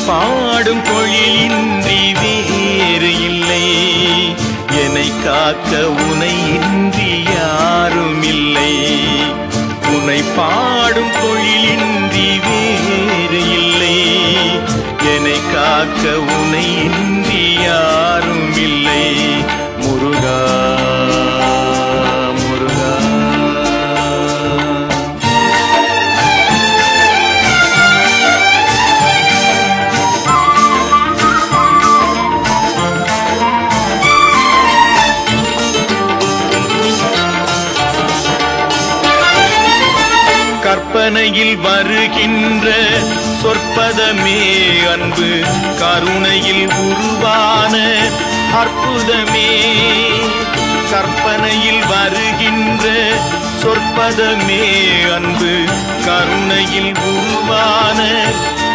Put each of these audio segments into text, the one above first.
பாடும் தொழிலின்றி வேறு இல்லை. என்னை காக்க உனை இன்றி யாரும் இல்லை. உன்னை பாடும் தொழிலின்றி வேறு இல்லை. என்னை காக்க உனை இன்றி யாரும் இல்லை. முருகா முருகா. கற்பனையில் வருகின்ற சொற்பதமே அன்பு, கருணையில் உருவான அற்புதமே. கற்பனையில் வருகின்ற சொற்பதமே அன்பு, கருணையில் உருவான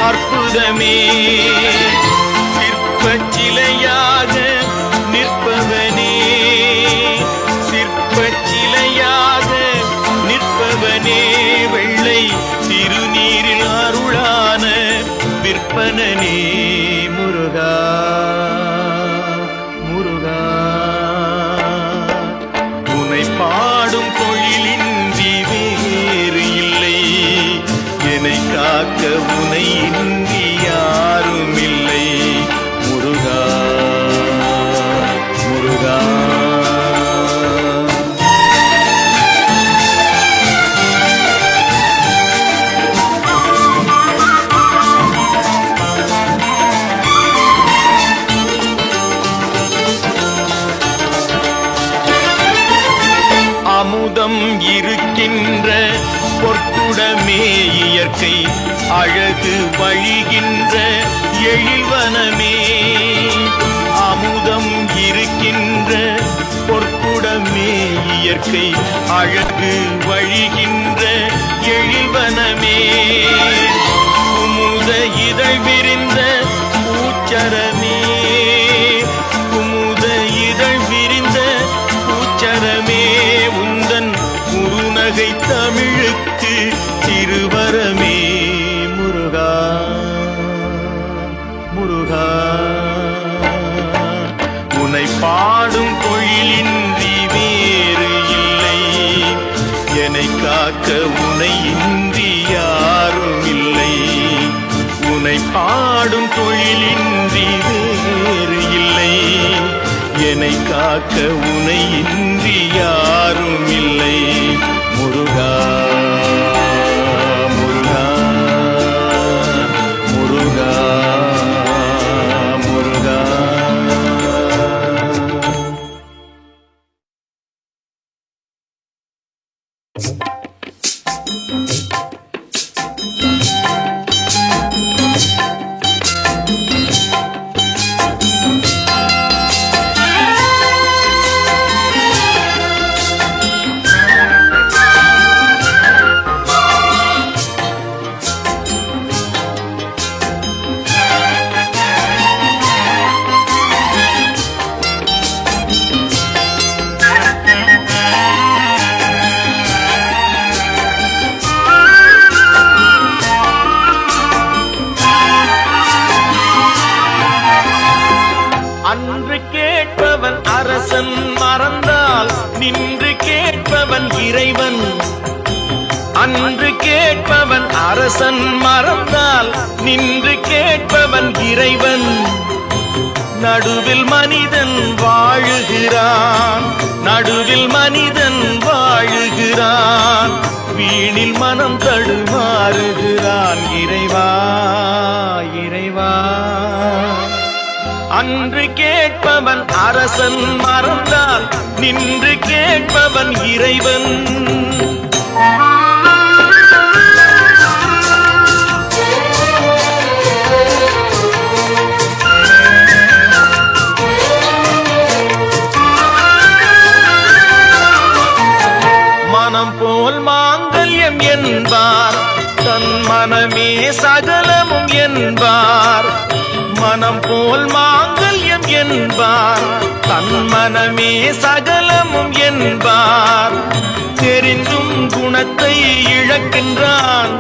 அற்புதமே. சிற்பச் சிலையாக நிற்பவனே, சிற்பச் சிலையாக நிற்பவனே. வெள்ளை திருநீரில் அருளான விற்பனனே. முருகா முருகா. உன்னை பாடும் தொழிலின்றி வேறு இல்லை. என்னை காக்க உனை இன்றி யாரும் இல்லை. முருகா முருகா. அமுதம் இருக்கின்ற பொற்குடமே இயற்கை, அழகு வழிகின்ற எழில்வனமே. அமுதம் இருக்கின்ற பொற்குடமே இயற்கை, அழகு வழிகின்ற எழில்வனமே. குமுத இதழ் விரிந்த பூச்சரமே, குமுத இதழ் விரிந்த பூச்சரமே. உந்தன் குறுநகை தமிழுக்கு திருவரமே. முருகா முருகா. உன்னை பாடும் தொழிலின்றி வேறு இல்லை. என்னை காக்க உனை இன்றி யாரும் இல்லை. உன்னை பாடும் தொழிலின்றி வேறு இல்லை. என்னை காக்க உனை இன்றி யாரும் இல்லை. முருகா முருகா முருகா முருகா. அன்று கேட்பவன் அரசன் மறந்தால் நின்று கேட்பவன் இறைவன். அன்று கேட்பவன் அரசன் மறந்தால் நின்று கேட்பவன் இறைவன். நடுவில் மனிதன் வாழுகிறான், நடுவில் மனிதன் வாழுகிறான். வீணில் மனம் தடுமாறுகிறான். இறைவா இறைவா. அன்று கேட்பவன் அரசன் மறந்தால் நின்று கேட்பவன் இறைவன். மனம் போல் மாங்கல்யம் என்பார், தன் மனமே சகலமும் என்பார். மனம் போல் மாங்கல்யம் என்பார், தன் மனமே சகலமும் என்பார். தெரிந்தும் குணத்தை இழக்கின்றான்,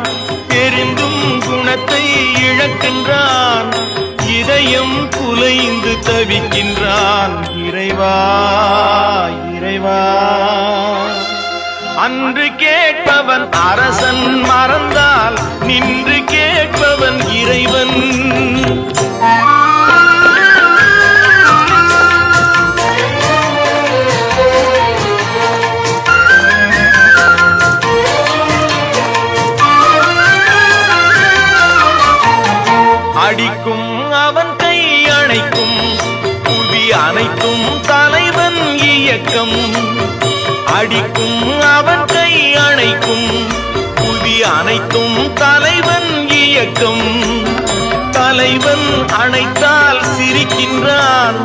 தெரிந்தும் குணத்தை இழக்கின்றான், இதயம் குலைந்து தவிக்கின்றான். இறைவா இறைவா, அன்று கேட்பவன் அரசன் மறந்தால் நின்று கேட்பவன் இறைவன். அடிக்கும் அவன் கை அணைக்கும், புவி அனைத்தும் தலைவன் இயக்கம். அடிக்கும் அவன் கை அணைக்கும், புவி அனைத்தும் தலைவன் இயக்கம். தலைவன் அணைத்தால் சிரிக்கின்றான்,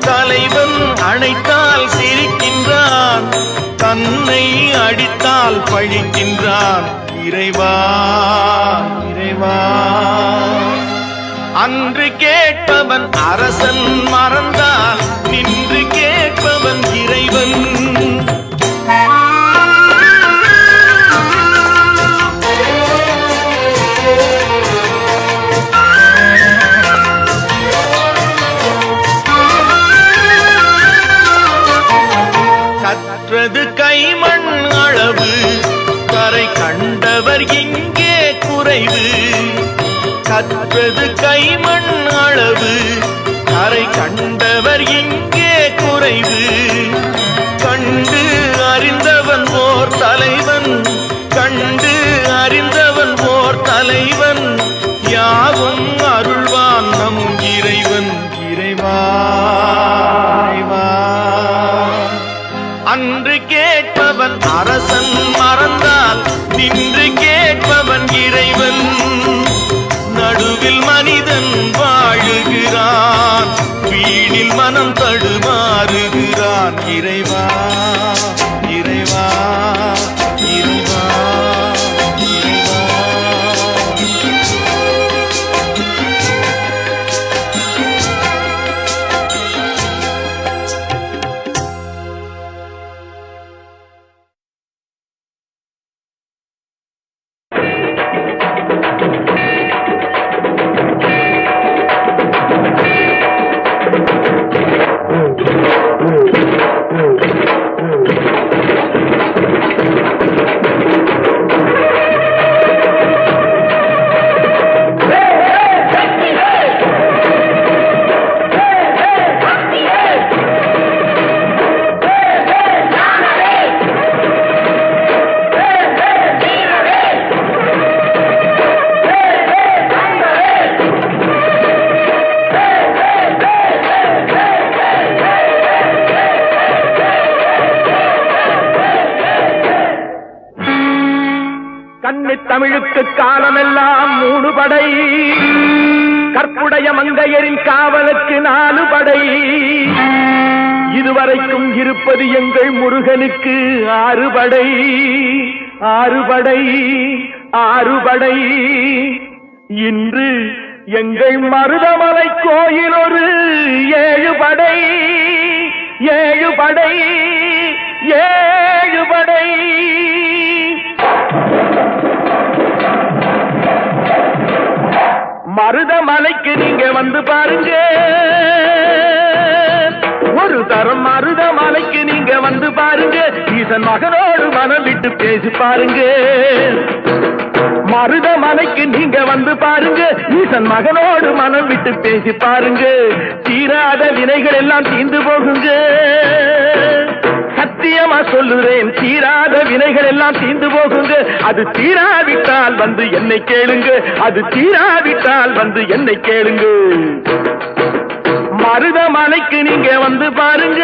தலைவன் அணைத்தால் சிரிக்கின்றான், தன்னை அடித்தால் பழிக்கின்றான். இறைவா இறைவா, அன்று கேட்பவன் அரசன் மறந்தால் நின்று கேட்பவன் இறைவன். கற்றது கைமண் அளவு, கரை கண்டவர் இங்கே குறைவு. கற்றது கைமண் அளவு, கரை கண்டவர் இங்கே குறைவு. கண்டு அறிந்தவன் ஓர் தலைவன், கண்டு அறிந்தவன் ஓர் தலைவன். யாவும் அருள்வான் நம் இறைவன். இறைவா இறைவா, அன்று கேட்பவன் அரசன் மறந்தால் நின்று கேட்பவன் இறைவன். நடுவில் மனிதன் வாழுகிறான், வீணில் மனம் தடுமாறுகிறான். இறைவா இறைவா இறைவா இறைவா. தமிழுக்கு காலமெல்லாம் 3 படை, கற்புடைய மங்கையரின் காவலுக்கு 4 படை. இதுவரைக்கும் இருப்பது எங்கள் முருகனுக்கு 6 படை. 6 படை 6 படை. இன்று எங்கள் மருதமலை கோயில் ஒரு 7 படை. 7 படை 7 படை. மருதமலைக்கு நீங்க வந்து பாருங்க, ஒரு தரம் மருதமலைக்கு நீங்க வந்து பாருங்க. ஈசன் மகனோடு மனம் விட்டு பேசி பாருங்க. மருதமலைக்கு நீங்க வந்து பாருங்க, ஈசன் மகனோடு மனம் விட்டு பேசி பாருங்க. தீராத வினைகள் எல்லாம் தீர்ந்து போகுங்க. சத்தியமா சொல்லுறேன், தீராத வினைகள் எல்லாம் தீர்ந்து போகுங்க. அது தீராவிட்டால் வந்து என்னை கேளுங்க, அது தீராவிட்டால் வந்து என்னை கேளுங்க. மருதமலைக்கு நீங்க வந்து பாருங்க.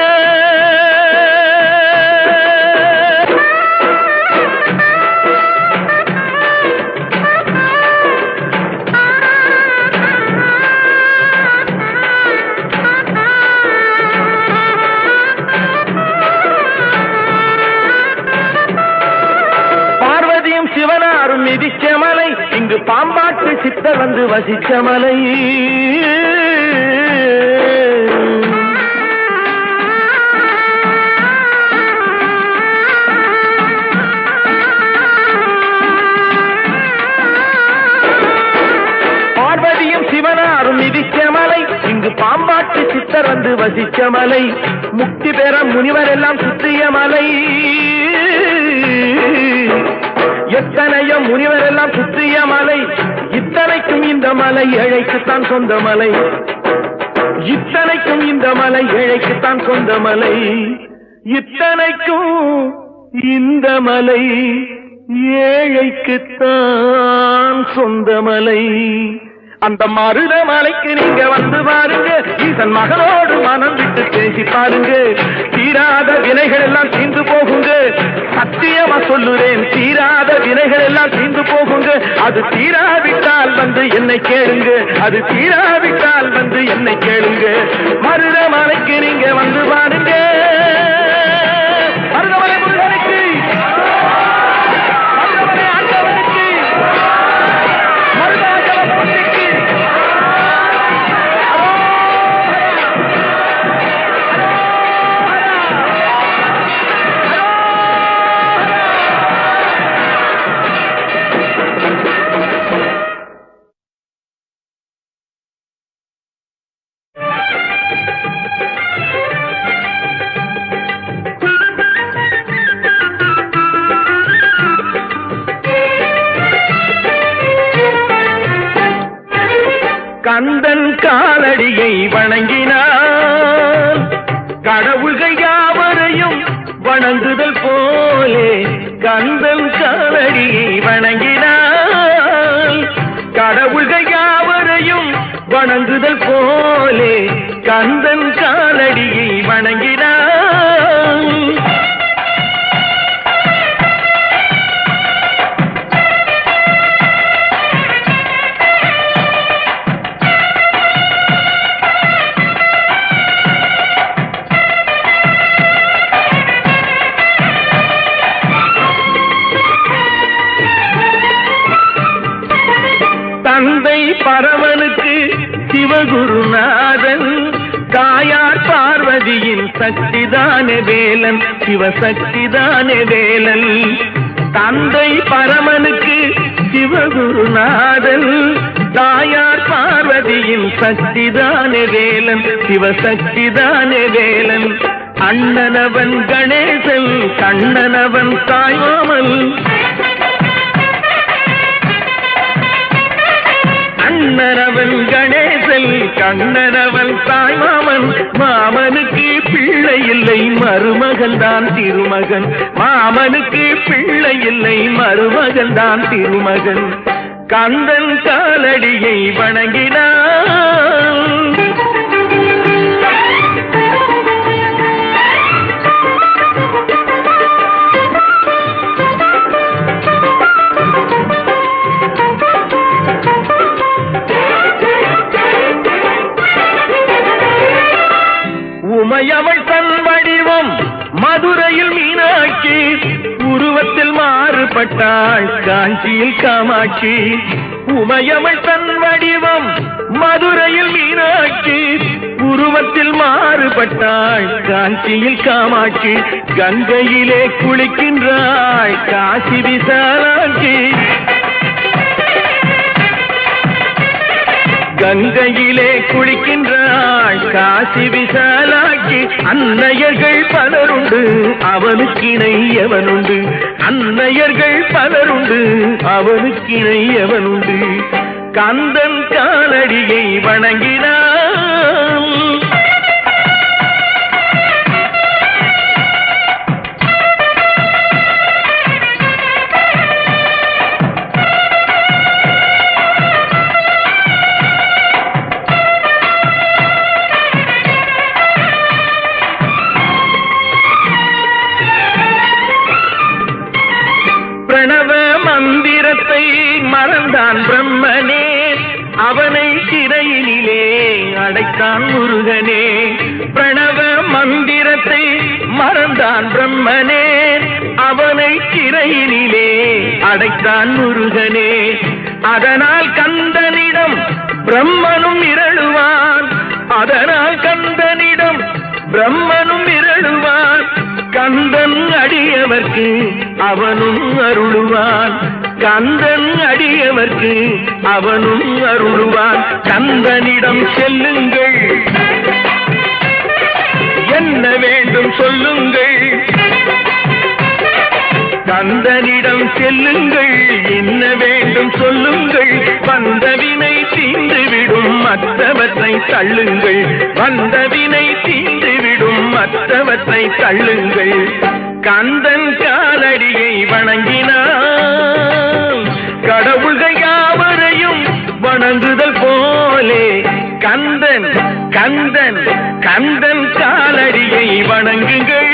சிவனாரும் மிதிச்ச மலை, இங்கு பாம்பாட்டு சித்தர் வந்து வசிச்ச மலை. மலைக்கு சித்தர் வந்து வசிச்ச மலை, முக்தி பெற முனிவர் எல்லாம் சுற்றிய மலை. எத்தனையோ முனிவர் எல்லாம் சுற்றிய மலை, இத்தனைக்கும் இந்த மலை ஏழைக்குத்தான் சொந்த மலை. இத்தனைக்கும் இந்த மலை ஏழைக்குத்தான் சொந்த மலை. இத்தனைக்கும் இந்த மலை ஏழைக்குத்தான் சொந்த மலை. அந்த மருத மலைக்கு நீங்க வந்து பாருங்க, ஈசன் மகனோடு மனம் விட்டு பேசி பாருங்க. தீராத வினைகள் எல்லாம் தீர்ந்து போகுங்க, சத்தியமா சொல்லுறேன், தீராத வினைகள் எல்லாம் தீர்ந்து போகுங்க. அது தீராவிட்டால் வந்து என்னை கேளுங்க, அது தீராவிட்டால் வந்து என்னை கேளுங்க. மருத மலைக்கு நீங்க வந்து பாருங்க. மருதமலை முருகனுக்கு, மருதமலை ஆண்டவனுக்கு, மருதாச்சல பூஜைக்கு. கந்தன் காலடியை வணங்கினான், கடவுள்கள் யாவரையும் வணங்குதல் போலே. கந்தன் காலடியை வணங்கினான், கடவுள்கள் யாவரையும் வணங்குதல் போலே. கந்தன் காலடியை வணங்கினான். தந்தை பரமனுக்கு சிவகுருநாதன், தாயார் பார்வதியின் சக்திதானே வேலன், சிவசக்திதானே வேலன். தந்தை பரமனுக்கு சிவகுருநாதன், தாயார் பார்வதியின் சக்திதானே வேலன், சிவசக்திதானே வேலன். அண்ணனவன் கணேசன், கண்ணனவன் தாய்மாமன். அண்ணனவன் கணேசன், கண்ணனவன் தாய்மாமன். மாமனுக்கு பிள்ளை இல்லை, மருமகன் தான் திருமகன். மாமனுக்கு பிள்ளை இல்லை, மருமகன் தான் திருமகன். கந்தன் காலடியை வணங்கினான். உமையவள் தன் வடிவம் மதுரையில் மீனாட்சி, உருவத்தில் மாறுபட்டாள் காஞ்சியில் காமாட்சி. உமையவள் தன் வடிவம் மதுரையில் மீனாட்சி, உருவத்தில் மாறுபட்டாள் காஞ்சியில் காமாட்சி. கங்கையிலே குளிக்கின்றாள் காசி விசாலாட்சி. கங்கையிலே குளிக்கின்றாள் காசி விசாலாட்சி. அன்னையர்கள் பலருண்டு, அவனுக்கிணை எவனுண்டு. அன்னையர்கள் பலருண்டு, அவனுக்கிணை எவனுண்டு. கந்தன் காலடியை வணங்கினான். பிரணவ மந்திரத்தை மறந்தான் பிரம்மனே, அவனை சிறையினிலே அடைத்தான் முருகனே. பிரணவ மந்திரத்தை மறந்தான் பிரம்மனே, அவனை சிறையினிலே அடைத்தான் முருகனே. அதனால் கந்தனிடம் பிரம்மனும் இரழுவான், அதனால் கந்தனிடம் பிரம்மனும் இரழுவான். கந்தன் அடியவர்க்கு அவனும் அருளுவான். கந்தன் அடியவர்க்கு அவனும் அருள்வான். கந்தனிடம் செல்லுங்கள், என்ன வேண்டும் சொல்லுங்கள். கந்தனிடம் செல்லுங்கள், என்ன வேண்டும் சொல்லுங்கள். வந்தவினை தீர்ந்துவிடும் மற்றவற்றை தள்ளுங்கள். வந்தவினை தீர்ந்துவிடும் மற்றவற்றை தள்ளுங்கள். கந்தன் காலடியை வணங்கினான் கடவுள்கள் யாவரையும் வணங்குதல் போலே. கந்தன் கந்தன் கந்தன் காலடியை வணங்குங்கள்.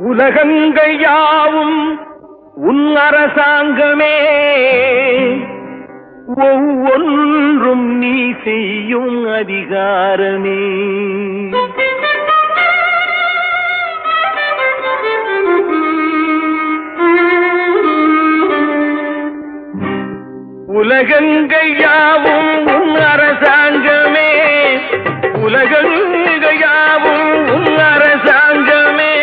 உலகங்கள் யாவும் உன் அரசாங்கமே, ஒவ்வொன்றும் நீ செய்யும் அதிகாரமே. உலகங்கள் யாவும் உன் அரசாங்கமே, உலகங்கள் யாவும் உன் அரசாங்கமே,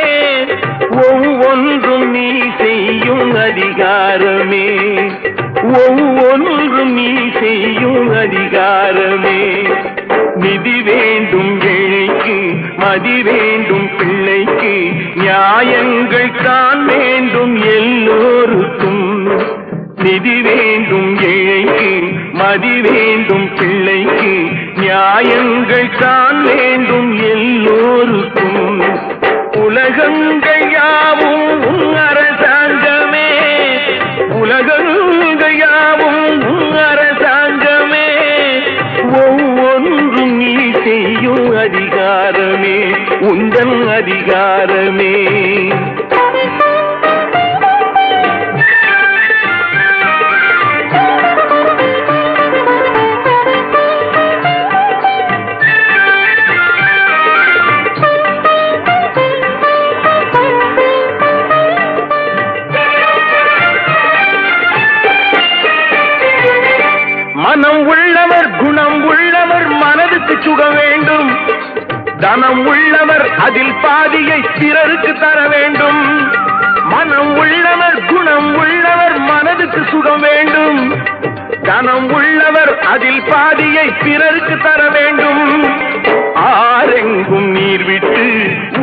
ஒவ்வொன்றும் நீ செய்யும் அதிகாரமே. ஒவ்வொன்றும் நீ செய்யும் அதிகாரமே. நிதி வேண்டும் ஏழைக்கு, மதி வேண்டும் பிள்ளைக்கு, நியாயங்கள் தான் வேண்டும் எல்லோருக்கும். நிதி வேண்டும் ஏழைக்கு, மதி வேண்டும் பிள்ளைக்கு, நியாயங்கள் தான் வேண்டும் எல்லோருக்கும். உலகங்கள் யாவும் உன் அரசாங்கமே, உலகங்கள் யாவும் உன் அரசாங்கமே, ஒவ்வொன்றும் நீ செய்யும் அதிகாரமே, உந்தன் அதிகாரமே. மனம் உள்ளவர் குணம் உள்ளவர் மனதுக்கு சுகம் வேண்டும். தனம் உள்ளவர் அதில் பாதியை பிறருக்கு தர வேண்டும். மனம் உள்ளவர் குணம் உள்ளவர் மனதுக்கு சுகம் வேண்டும். தனம் உள்ளவர் அதில் பாதியை பிறருக்கு தர வேண்டும். ஆரெங்கும் நீர் விட்டு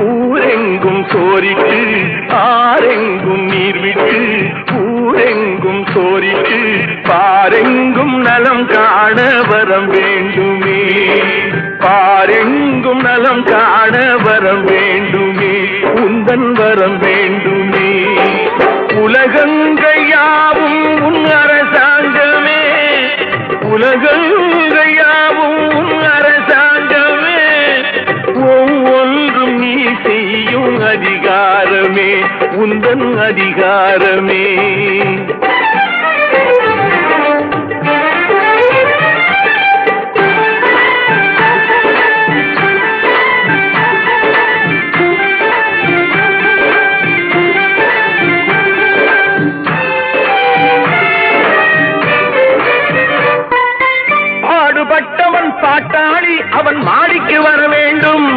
ஊரெங்கும் சோரிட்டு, ஆரெங்கும் நீர் விட்டு ஊரெங்கும் சோரிட்டு, பாரெங்கும் நலம் காண வரம் வேண்டுமே. பாரெங்கும் நலம் காண வரம் வேண்டுமே, உந்தன் வரம் வேண்டுமே. உலகங்கள் யாவும் உன் அரசாங்கமே, உலகங்கள் யாவும் உன் அரசாங்கமே, ஒவ்வொன்றும் நீ செய்யும் அதிகாரமே, உந்தன் அதிகாரமே. பாடுபட்டவன் பாட்டாளி அவன் மாடிக்கு வர வேண்டும்.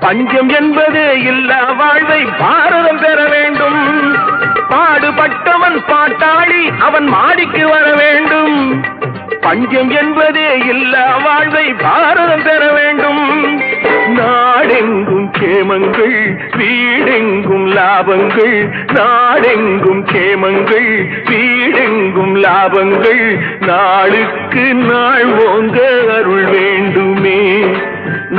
பஞ்சம் என்பது இல்லா வாழ்வை பாரதம் பெற வேண்டும். பாடுபட்டவன் பாட்டாளி அவன் மாடிக்கு வர வேண்டும். பஞ்சம் என்பதே இல்லா வாழ்வை பாரதம் பெற வேண்டும். நாடெங்கும் கேமங்கள், வீடெங்கும் லாபங்கள். நாடெங்கும் கேமங்கள், வீடெங்கும் லாபங்கள். நாளுக்கு நாள் ஓங்க அருள் வேண்டுமே,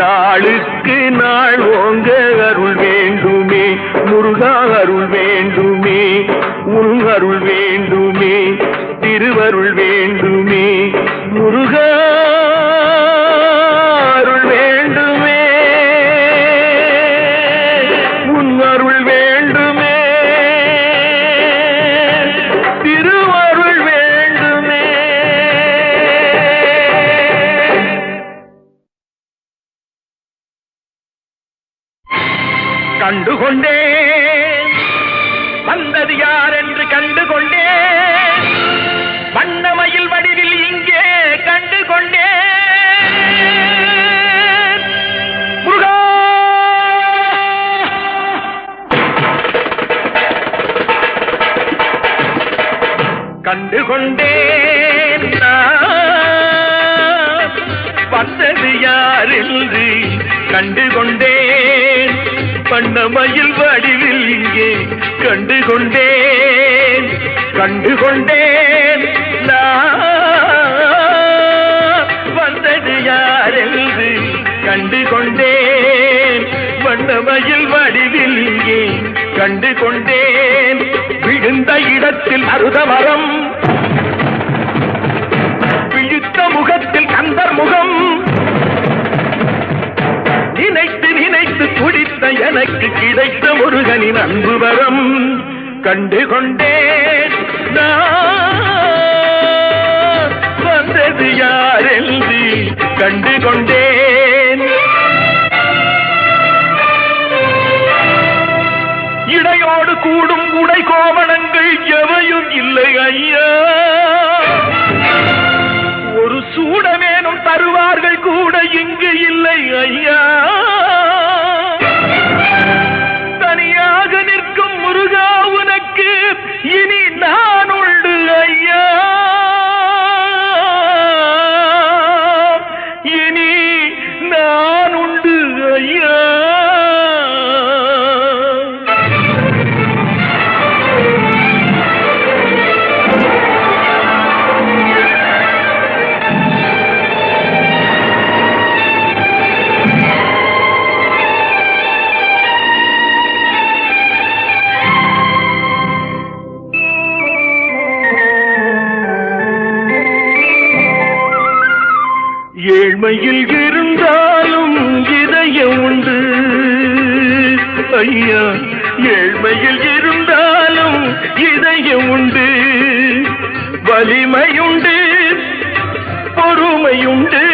நாளுக்கு நாள் ஓங்க அருள் வேண்டுமே. முருகா அருள் வேண்டுமே, உன் அருள் வேண்டுமே, திருவருள் வேண்டுமே. முருகா அருள் வேண்டுமே, உன் அருள் வேண்டுமே, திருவருள் வேண்டுமே. கண்டுகொண்டே வந்தது யார் என்று கண்டு கொண்டேன், வண்ணமயில் வடிவில் இங்கே கண்டு கொண்டேன். முருகா கண்டு கொண்டேன், வந்தது யார் என்று கண்டு கொண்டேன், வண்ணமயில் வடிவில் இங்கே கண்டு கொண்டேன். கண்டு கொண்டேன், வந்தது யார் என்று கண்டு கொண்டேன், வண்ணமயில் வடிவில் இங்கே கண்டு கொண்டேன். விழுந்த இடத்தில் அருதமரம், விழித்த முகத்தில் கந்தர் முகம், நினைத்து நினைத்து துடித்த எனக்கு கிடைத்த முருகனின் அன்பு வரம். கண்டு கொண்டேன், வந்தது யார் என்று கண்டு கொண்டேன். இடையோடு கூடும் உடை கோவணங்கள் எவையும் இல்லை ஐயா, ஒரு சூடமேனும் தருவார்கள் கூட இங்கு இல்லை ஐயா. தனியாக நிற்கும் முருகா உனக்கு இனி நான் உண்டு ஐயா, இனி நான் உண்டு ஐயா. ஏழ்மையில் இருந்தாலும் இதயம் உண்டு ஐயா, ஏழ்மையில் இருந்தாலும் இதயம் உண்டு, வலிமையுண்டு பொறுமையுண்டு,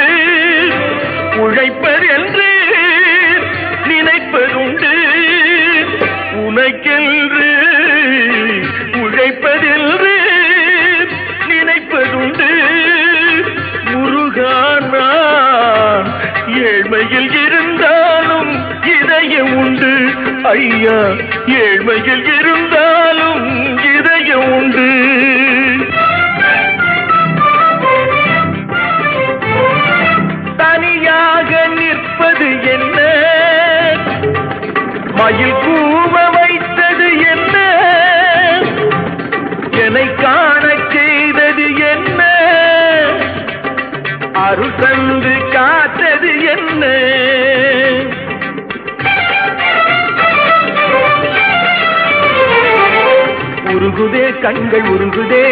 உழைப்பதென்று நினைப்பதுண்டு, உனக்கென்று உழைப்பதென்று நினைப்பதுண்டு. முருகானா ஏழ்மையில் இருந்தாலும் இதயம் உண்டு ஐயா, ஏழ்மையில் இருந்தாலும் இதயம் உண்டு. தனியாக நிற்பது என்ன, மயில் கூவ வைத்தது என்ன, என்னை காண செய்தது என்ன, அருள் தந்து காத்தது என்ன. உருகுதே கண்கள் உருகுதே,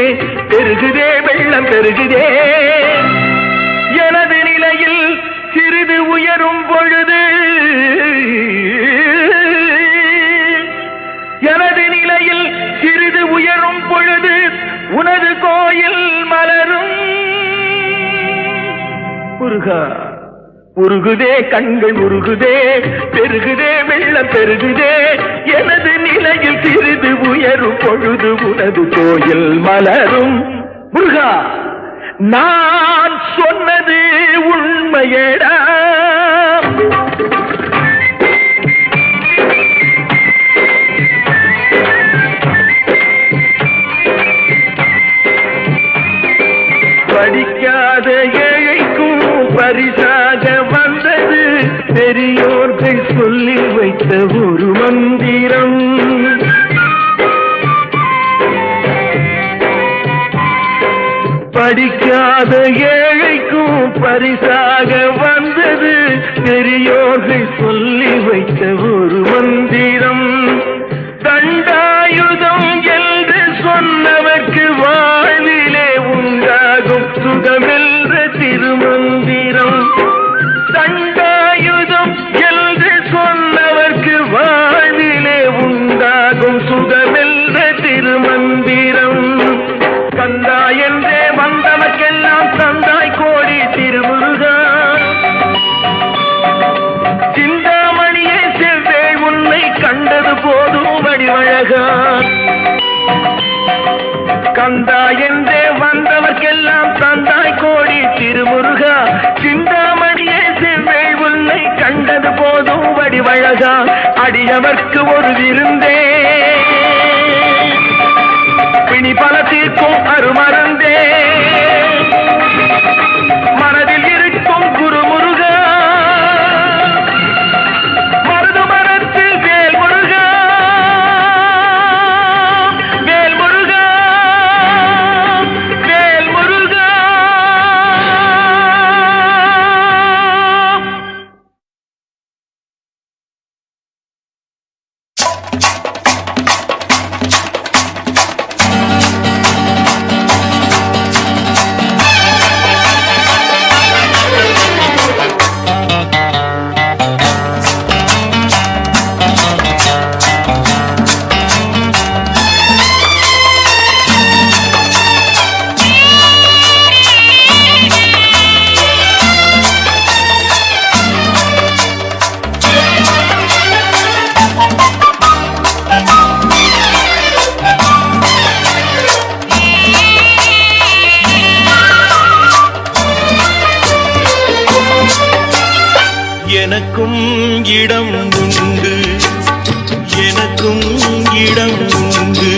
பெருகுதே வெள்ளம் பெருகுதே, எனது நிலையில் சிறிது உயரும் பொழுது, எனது நிலையில் சிறிது உயரும் பொழுது உனது கோயில் மலரும். முருகா உருகுதே கண்கள் உருகுதே, பெருகுதே வெள்ளம் பெருகுதே, எனது நிலையில் சிறிது உயரும் பொழுது உனது கோயில் மலரும். முருகா நான் சொன்னது உண்மையடா, படிக்காத ஏழைக்கும் பரிசாக வந்தது பெரியோர்கள் சொல்லி வைத்த ஒரு மந்திரம். படிக்காத ஏழைக்கும் பரிசாக வந்தது பெரியோர்கள் சொல்லி வைத்த ஒரு மந்திரம். தண்டாயுதம் என்று சொன்னவர்க்கு வாழ்விலே உண்டாகும் சுகமென்ற திருமந்திரம். தண்டாயுதம் என்று சொன்னவர்க்கு வாழ்விலே உண்டாகும் சுகமென்ற திருமந்திரம். கந்தா என்றே வந்தவர்க்கெல்லாம் தந்தாய் கோடி திருமுருகா, சிந்தாமணியே செவ்வே வடிவழகா கந்தா என்றே வந்தவர்க்கெல்லாம் தந்தாய் கோடி திருமுருகா சிந்தாமணியே செவ்வேள் உன்னை கண்டது போதும் வடிவழகா அடியவர்க்கு ஒரு விருந்தே பிணி பல தீர்க்கும் அருமருந்தே மனதில் இருக்கும் குருமுருகா மருது மரத்தில் வேல் முருகா வேல் முருகா வேல் முருகா எனக்கும் இடம் உண்டு எனக்கும் இடம் உண்டு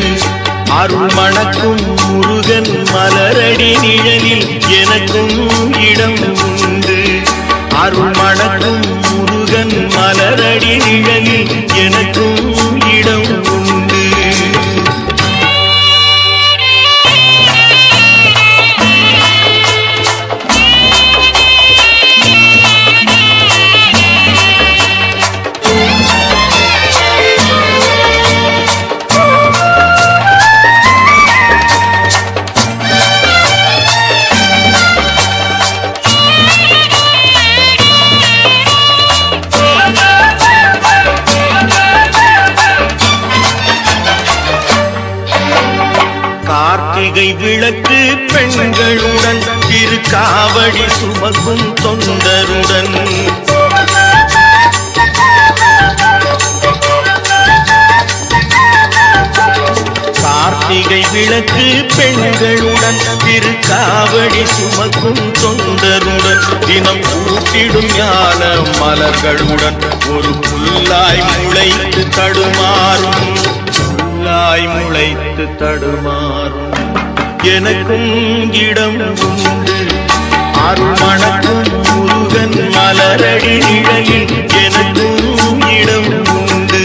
அருள் மணக்கும் முருகன் மலரடி நிழலில் எனக்கும் இடம் உண்டு அருள் மணக்கும் முருகன் மலரடி நிழலில் எனக்கும் இடம் உண்டு கார்த்திகை விளக்கு பெண்களுடன் திருக்காவடி சுமக்கும் தொண்டருடன் கார்த்திகை விளக்கு பெண்களுடன் திருக்காவடி சுமக்கும் தொண்டருடன் தினம் கூட்டிடும் ஞான மலர்களுடன் ஒரு புல்லாய் முளைத்து தடுமாறும் புல்லாய் முளைத்து தடுமாறும் எனக்கும் இடம் உண்டு அருள் மணக்கும் முருகன் மலரடி நிழலில் எனக்கும் இடம் உண்டு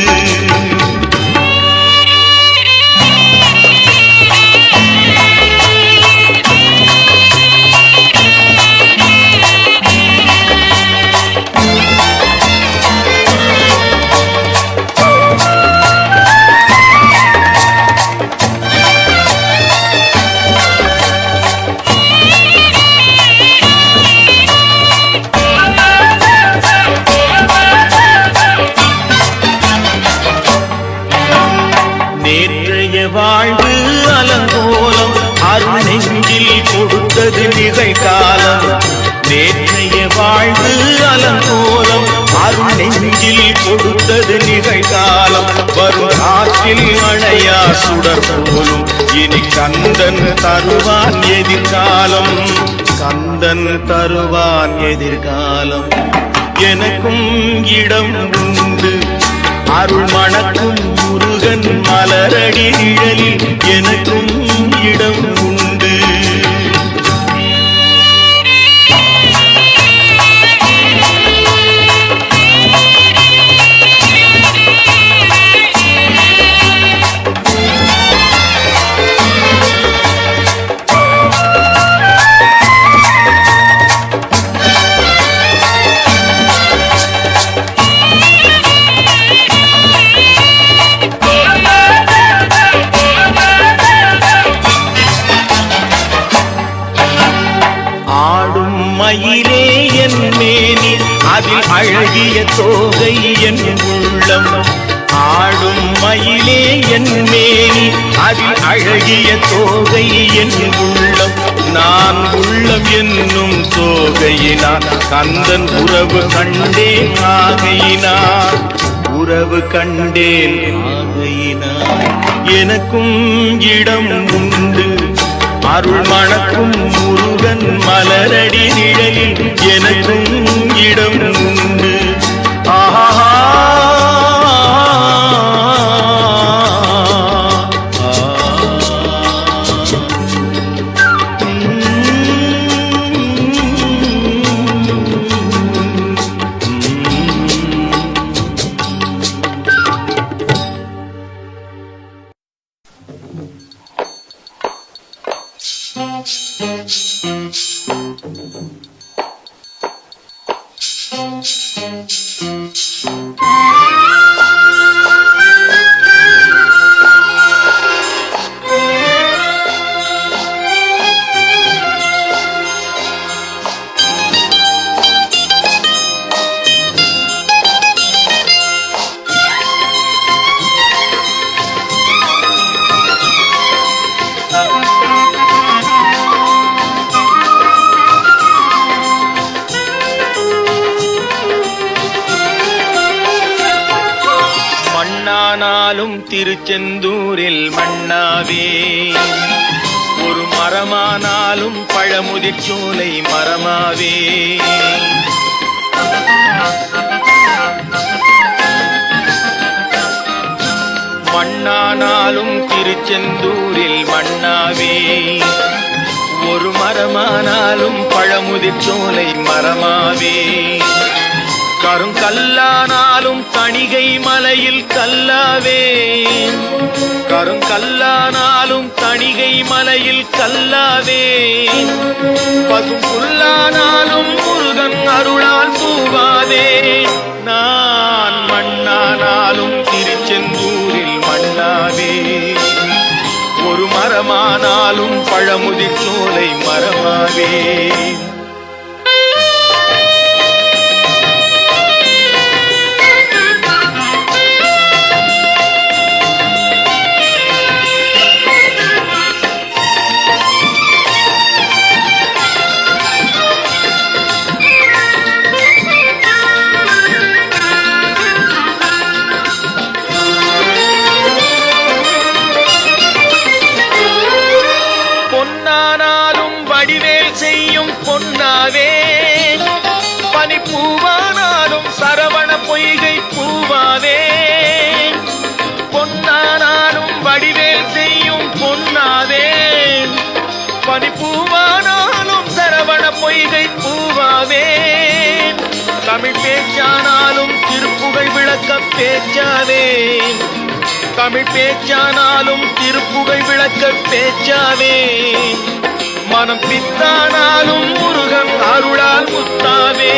வாழ்வு அலங்கோலம் அருள் நெஞ்சில் கொடுத்தது நிகழ்காலம் நேற்றைய வாழ்வு அலங்கோலம் அருள் நெஞ்சில் கொடுத்தது நிகழ்காலம் வரும் காற்றில் அணையா சுடர் போலும் இனி கந்தன் தருவான் எதிர்காலம் கந்தன் தருவான் எதிர்காலம் எனக்கும் இடம் உண்டு அருள் மணக்கும் முருகன் மலரடி நிழலில் எனக்கும் இடம் உண்டு மயிலே என் மேனி அதில் அழகிய தோகை என் உள்ளம் ஆடும் மயிலே என் மேனி அதில் அழகிய தோகை என் உள்ளம் நான் உள்ளம் என்னும் தோகையினார் கந்தன் உறவு கண்டேன் ஆகையினார் உறவு கண்டேன் ஆகையினார் எனக்கும் இடம் உண்டு. அருள் மணக்கும் முருகன் மலரடி நிழலில் எனக்கும் இடம் உண்டு. ஆஹா திருச்செந்தூரில் மண்ணாவே ஒரு மரமானாலும் பழமுதிர் சோலை மரமாவே. மண்ணானாலும் திருச்செந்தூரில் மண்ணாவே ஒரு மரமானாலும் பழமுதிர் சோலை மரமாவே. கருங்கல்லானாலும் தணிகை மலையில் கல்லாவே. கருங்கல்லானாலும் தணிகை மலையில் கல்லாவே. பசும் புல்லானாலும் முருகன் அருளால் பூவாவே. நான் மண்ணானாலும் திருச்செந்தூரில் மண்ணாவே ஒரு மரமானாலும் பழமுதிர் சோலை மரமாவே. பொன்னாவே பனிப்பூவானாலும் சரவண பொய்கை பூவாவே. பொன்னானாலும் வடிவேல் செய்யும் பொன்னாவே பனிப்பூவானாலும் சரவண பொய்கை பூவாவே. தமிழ் பேச்சானாலும் திருப்புகழ் விளக்க பேச்சாவே. தமிழ் பேச்சானாலும் திருப்புகழ் விளக்க பேச்சாவே. மனம் பித்தானாலும் முருகன் அருளால் முத்தாவே.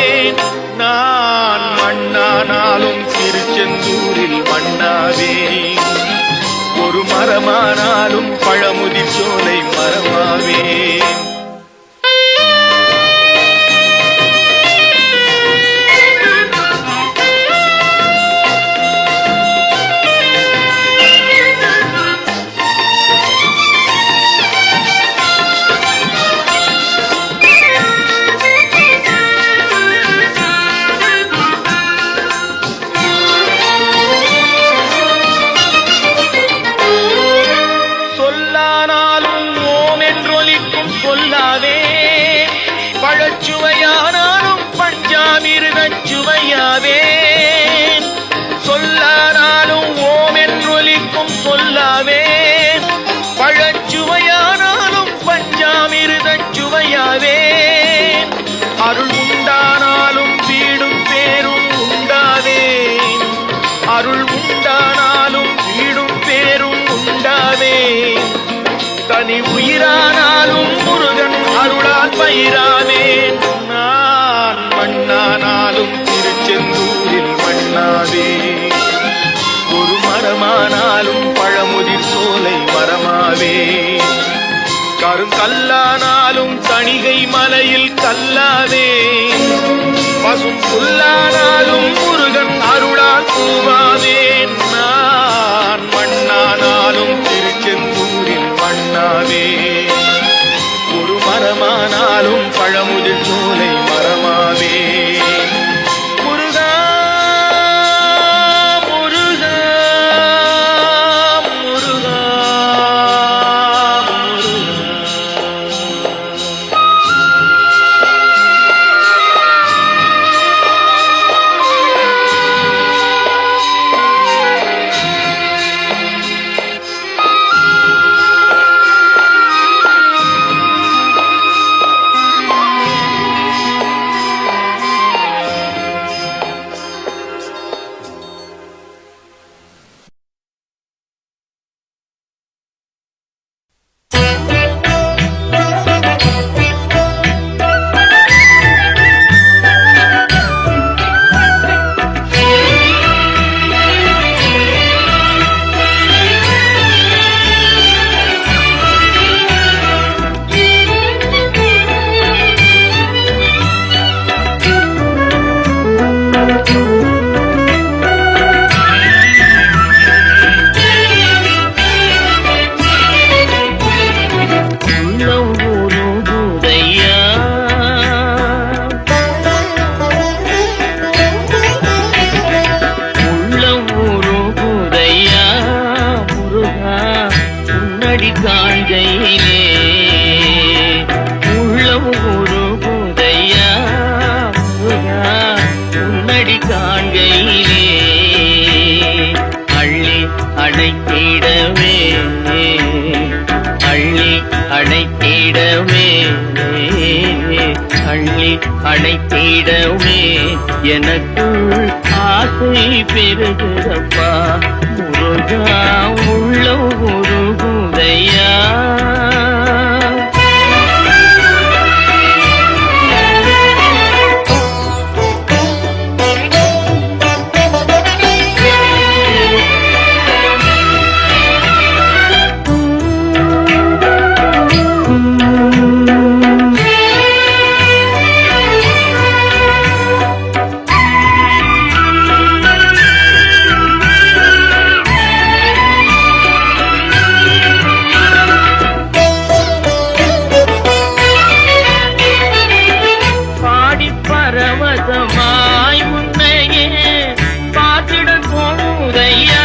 நான் மண்ணானாலும் திருச்செந்தூரில் மண்ணாவே ஒரு மரமானாலும் பழமுதிர் சோலை மரமாவே. பழச்சுவையானாலும் பஞ்சாமிருதச்சுவையாவே. சொல்லானாலும் ஓம் என்றொலிக்கும் சொல்லாவே. பழச்சுவையானாலும் பஞ்சாமிருதச்சுவையாவே. அருள் உண்டானாலும் வீடும் பேரும் உண்டாவே. அருள் உண்டானாலும் வீடும் பேரும் உண்டாவே. தனி உயிரானாலும் முருகன் அருளால் பயிராவே. நான் மண்ணானாலும் திருச்செந்தூரில் மண்ணாவே ஒரு மரமானாலும் பழமுதிர் சோலை மரமாவே. கருங்கல்லானாலும் தணிகை மலையில் கல்லாவே. பசும் புல்லானாலும் முருகன் அருளால் பூவாவே. நான் மண்ணானாலும் திருச்செந்தூரில் மண்ணாவே ஒரு மரமானாலும் பழமுதிர் சோலை மரமாவே. முருகா முருகா முருகா உன்னடி காண்கையிலே உள்ளம் உருகுதையா முருகா உன்னடி காண்கையிலே அள்ளி அணைத்திடவே அள்ளி அணைத்திடவே அள்ளி அணைத்திடவே எனக்குள் ஆசை பெருகுதப்பா முருகா உள்ள உருகுதையா பரவசமாய் உன்னையே பார்த்திட தோணுதையா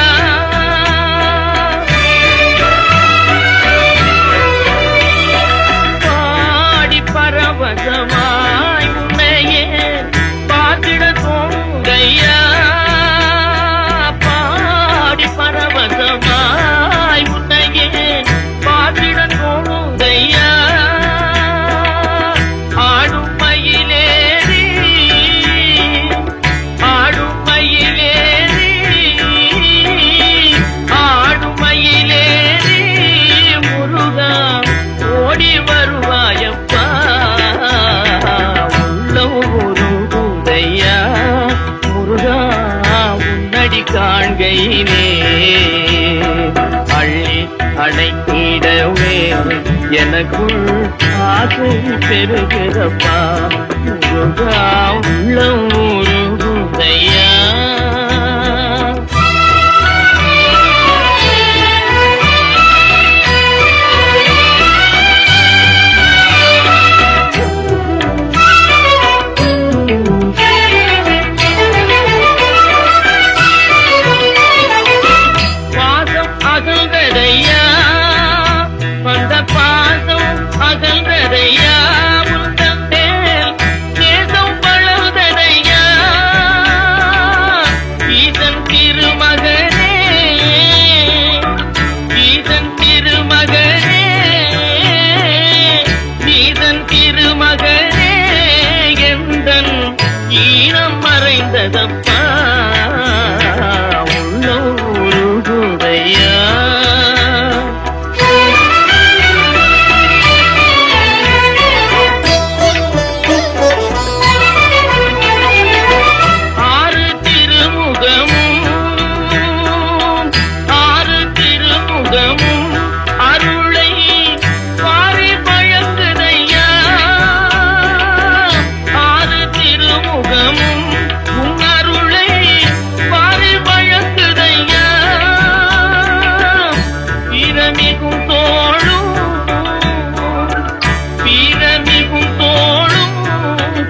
பாடி பரவசமாய் உன்னையே பார்த்திட தோணுதையா பாடி பரவசமாய் உன்னையே பார்த்திட தோணுதையா ஆடும் மயிலே காண்கையிலே அள்ளி அணைத்திடவே எனக்குள் ஆசை பெருகிறப்பா முருகா உள்ளம் உருகுதையா அகல்றதையா வந்த பாசம் அகல்றதையா உந்தம் மேல் நேசம் வளர்ந்ததையா ஈசன் திருமகனே ஈசன் திருமகனே ஈசன் திருமகனே எந்தன் ஈனம் மறைந்ததப்பா உள்ளம் உருகுதையா அருளை பாரி வழங்குதையா ஆறு திருமுகமும் உன் அருளை பாரி வழங்குதையா வீரமிகும் தோளும்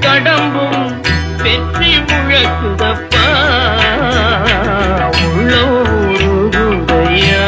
கடம்பும் வெற்றி முழக்குதப்பா உள்ள உருகுதையா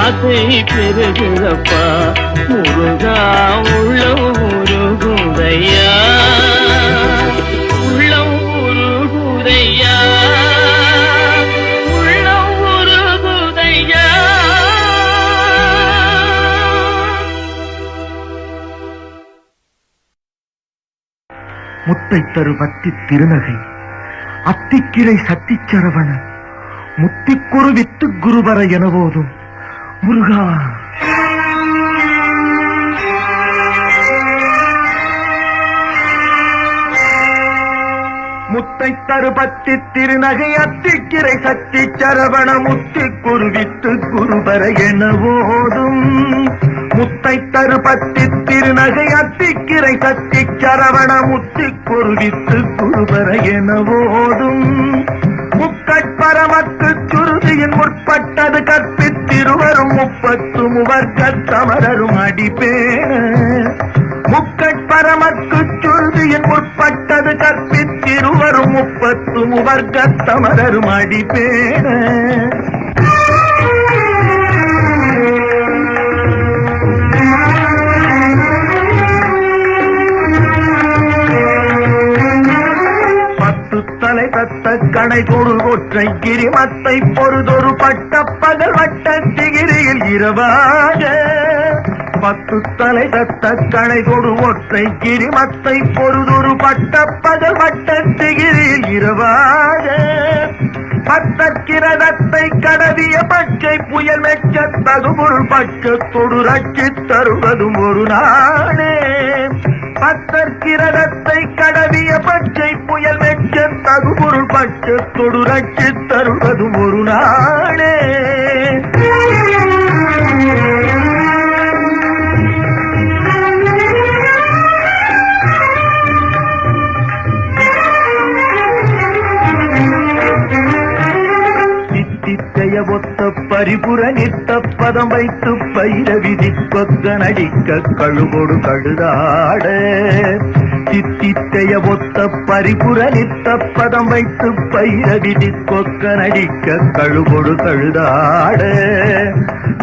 ஆசை பெருகுதப்பா முருகா உள்ளம் உருகுதையா உள்ளம் உருகுதையா உள்ளம் உருகுதையா. முத்தை தரு பத்தி திருநகை அத்திக்கிளை சத்திச்சரவண முத்திக்குரு வித்து குருவர என போதும் முருகா. முத்தை தருபத்தி திருநகை அத்திக்கிரை சக்தி சரவண முத்தி குருவித்து குருபர என போதும் முத்தை தருபத்தி திருநகை அத்திக்கிரை சக்தி சரவண முத்தி குருவித்து குருபர என போதும் முக்கட்பரமத்து சுருதியின் முற்பட்டது கற்பித்திருவரும் 30 முவர்க்கத் தமரரும் அடிப்பேன முக்கட்பரமக்கு சுருதியின் முற்பட்டது கற்பித்திருவரும் 30 முவர்க்கத் தமரரும் அடிப்பேன. தலை தத்த கணை கொடு ஒற்றை கிரிமத்தை பொறுதொரு பட்ட பகல் வட்ட திகிரியில் இரவாக 10 தலை தத்த கணை கொடு ஒற்றை கிரிமத்தை பொறுதொரு பட்ட பகல் வட்ட திகிரியில் இரவாக பத்தக்கிரதத்தை கடவிய பச்சை புயல் மெச்ச தகுபொருள் பட்சத்தொடு ரட்சித் தருவதும் ஒரு நாளே பத்தற்கிரதத்தை கடவிய பச்சை புயல் மெச்ச தகுபொருள் பட்சத்தொடு ரட்சித் தருவதும் ஒரு நாளே. தித்தித்தைய ஒத்த பரிபுர நித்த பதம் வைத்து பயிர விதி கொக்க நடிக்க கழுகொடு கழுதாட தித்தித்தைய ஒத்த பரிபுர நித்த பதம் வைத்து பயிர விதி கொக்க நடிக்க கழுகொடு கழுதாட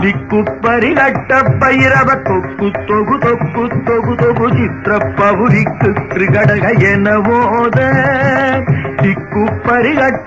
திக்கு பரிகட்ட பைரவ தொக்கு தொகு தொக்கு தொகு தொகு சித்திர பவுரிக்கு கிருகடக என போத திக்கு பரிகட்ட